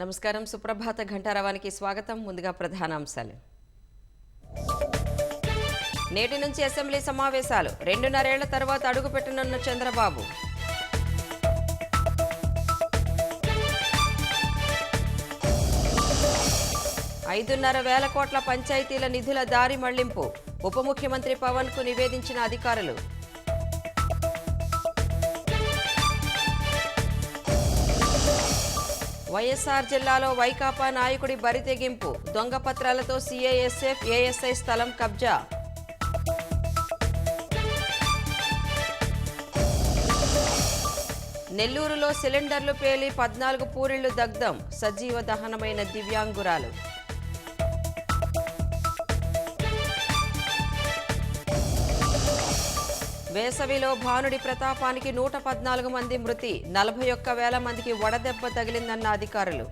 నమస్కారం. సుప్రభాత ఘంటారావానికి స్వాగతం. ముందుగా ప్రధానాంశాలు. నేటి నుంచి అసెంబ్లీ సమావేశాలు. 2.5 ఏళ్ల తర్వాత అడుగుపెట్టనున్న చంద్రబాబు. $5.5 కోట్ల పంచాయతీల నిధుల దారి మళ్లింపు. ఉప ముఖ్యమంత్రి పవన్ కు నివేదించిన అధికారులు. వైఎస్ఆర్ జిల్లాలో వైకాపా నాయకుడి బరితెగింపు. దొంగ పత్రాలతో సీఐఎస్ఎఫ్ ఏఎస్ఐ స్థలం కబ్జా. నెల్లూరులో సిలిండర్లు పేలి 14 పూరిళ్లు దగ్ధం. సజీవ దహనమైన దివ్యాంగురాలు. వేసవిలో భానుడి ప్రతాపానికి 114 మంది మృతి. 41,000 మందికి వడదెబ్బ తగిలిందన్న అధికారులు.